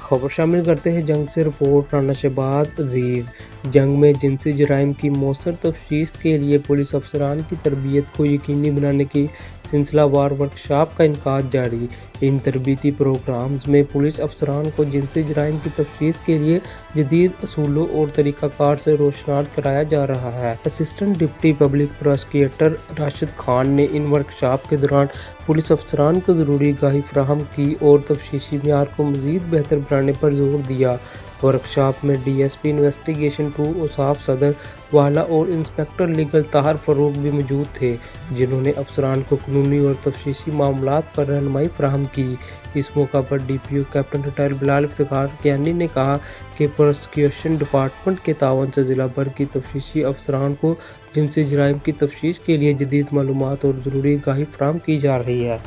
खबर शामिल करते हैं जंग से रिपोर्ट। राना शहबाज अजीज। जंग में जिनसी जराइम की मौसर तफ्तीश के लिए पुलिस अफसरान की तरबियत को यकीनी बनाने की सिलसिलावार वर्कशॉप का इनकाद जारी। इन तरबीती प्रोग्राम्स में पुलिस अफसरान को जिनसी जराइम की तफ्तीश के लिए जदीद असूलों और तरीक़ाकार से रोशनार कराया जा रहा है। Assistant deputy public prosecutor Rashid Khan ने इन वर्कशॉप के दौरान पुलिस अफसरान को ज़रूरी आगाही फराहम की और तफ्तीशी मेयार को मज़ीद बेहतर बनाने पर जोर दिया। वर्कशॉप में DSP इन्वेस्टिगेशन 2 औसाफ सदर वाला और इंस्पेक्टर लीगल ताहर फ़ारूक भी मौजूद थे, जिन्होंने अफसरान को कानूनी और तफ्तीशी मामलात पर रहनुमाई फराहम की। इस मौका पर DPO captain retired Bilal Iftikhar Kiani ने कहा कि प्रोसिक्यूशन डिपार्टमेंट के तावन से ज़िला भर की तफ्तीशी अफसरान को जिनसी जराइम की तफ्तीश के लिए जदीद मालूमात और ज़रूरी आगाही फराहम की जा रही है।